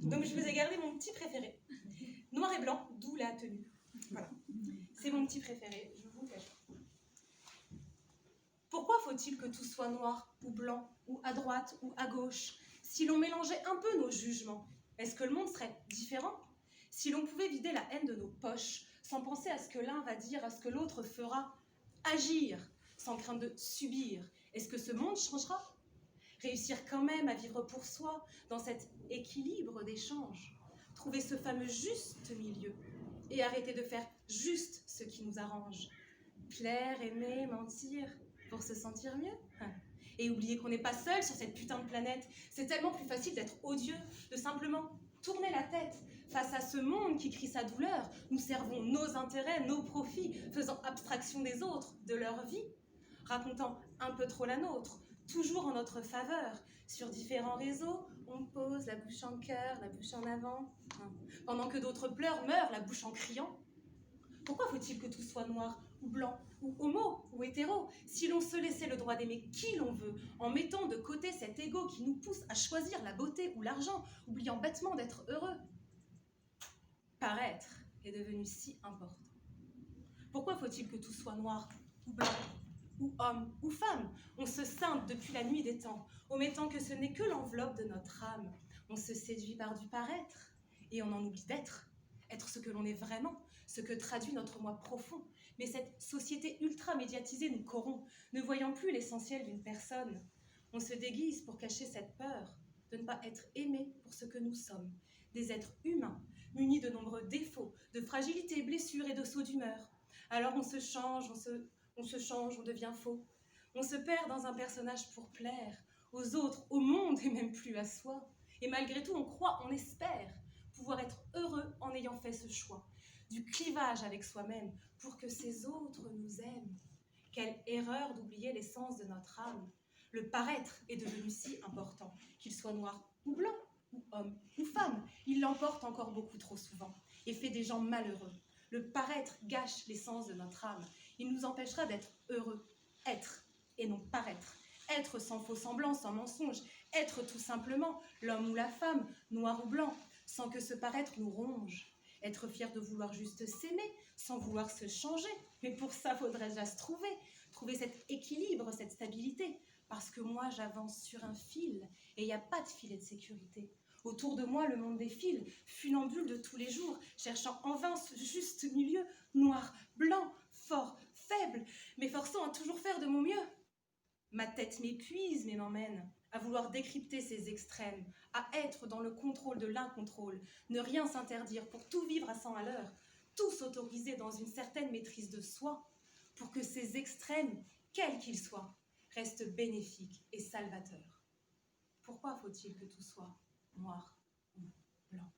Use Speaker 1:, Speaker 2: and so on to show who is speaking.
Speaker 1: Donc je vous ai gardé mon petit préféré. Noir et blanc, d'où la tenue. Voilà. C'est mon petit préféré, je vous le cache pas. Pourquoi faut-il que tout soit noir ou blanc, ou à droite ou à gauche? Si l'on mélangeait un peu nos jugements, est-ce que le monde serait différent? Si l'on pouvait vider la haine de nos poches, sans penser à ce que l'un va dire, à ce que l'autre fera, agir, sans crainte de subir, est-ce que ce monde changera? Réussir quand même à vivre pour soi, dans cet équilibre d'échange. Trouver ce fameux juste milieu, et arrêter de faire juste ce qui nous arrange. Plaire, aimer, mentir, pour se sentir mieux. Et oublier qu'on n'est pas seul sur cette putain de planète. C'est tellement plus facile d'être odieux, de simplement tourner la tête. Face à ce monde qui crie sa douleur, nous servons nos intérêts, nos profits, faisant abstraction des autres, de leur vie, racontant un peu trop la nôtre, toujours en notre faveur. Sur différents réseaux, on pose la bouche en cœur, la bouche en avant, pendant que d'autres pleurent, meurent, la bouche en criant. Pourquoi faut-il que tout soit noir ou blanc, ou homo, ou hétéro, si l'on se laissait le droit d'aimer qui l'on veut, en mettant de côté cet ego qui nous pousse à choisir la beauté ou l'argent, oubliant bêtement d'être heureux? Paraître est devenu si important. Pourquoi faut-il que tout soit noir ou blanc, ou homme ou femme? On se scinde depuis la nuit des temps, omettant que ce n'est que l'enveloppe de notre âme. On se séduit par du paraître, et on en oublie d'être. Être ce que l'on est vraiment, ce que traduit notre moi profond. Mais cette société ultra médiatisée nous corrompt, ne voyant plus l'essentiel d'une personne. On se déguise pour cacher cette peur de ne pas être aimé pour ce que nous sommes. Des êtres humains, munis de nombreux défauts, de fragilités, blessures et de sauts d'humeur. Alors on se change, on devient faux. On se perd dans un personnage pour plaire aux autres, au monde et même plus à soi. Et malgré tout, on croit, on espère pouvoir être heureux en ayant fait ce choix. Du clivage avec soi-même pour que ces autres nous aiment. Quelle erreur d'oublier l'essence de notre âme. Le paraître est devenu si important, qu'il soit noir ou blanc, ou homme ou femme. Il l'emporte encore beaucoup trop souvent et fait des gens malheureux. Le paraître gâche l'essence de notre âme. Il nous empêchera d'être heureux. Être et non paraître. Être sans faux semblants, sans mensonge. Être tout simplement l'homme ou la femme, noir ou blanc, sans que ce paraître nous ronge. Être fier de vouloir juste s'aimer, sans vouloir se changer. Mais pour ça, faudrait déjà se trouver. Trouver cet équilibre, cette stabilité. Parce que moi, j'avance sur un fil et il n'y a pas de filet de sécurité. Autour de moi, le monde défile, funambule de tous les jours, cherchant en vain ce juste milieu, noir, blanc, fort, faible, m'efforçant à toujours faire de mon mieux. Ma tête m'épuise, mais m'emmène à vouloir décrypter ces extrêmes, à être dans le contrôle de l'incontrôle, ne rien s'interdire pour tout vivre à 100 à l'heure, tout s'autoriser dans une certaine maîtrise de soi, pour que ces extrêmes, quels qu'ils soient, restent bénéfiques et salvateurs. Pourquoi faut-il que tout soit noir ou blanc?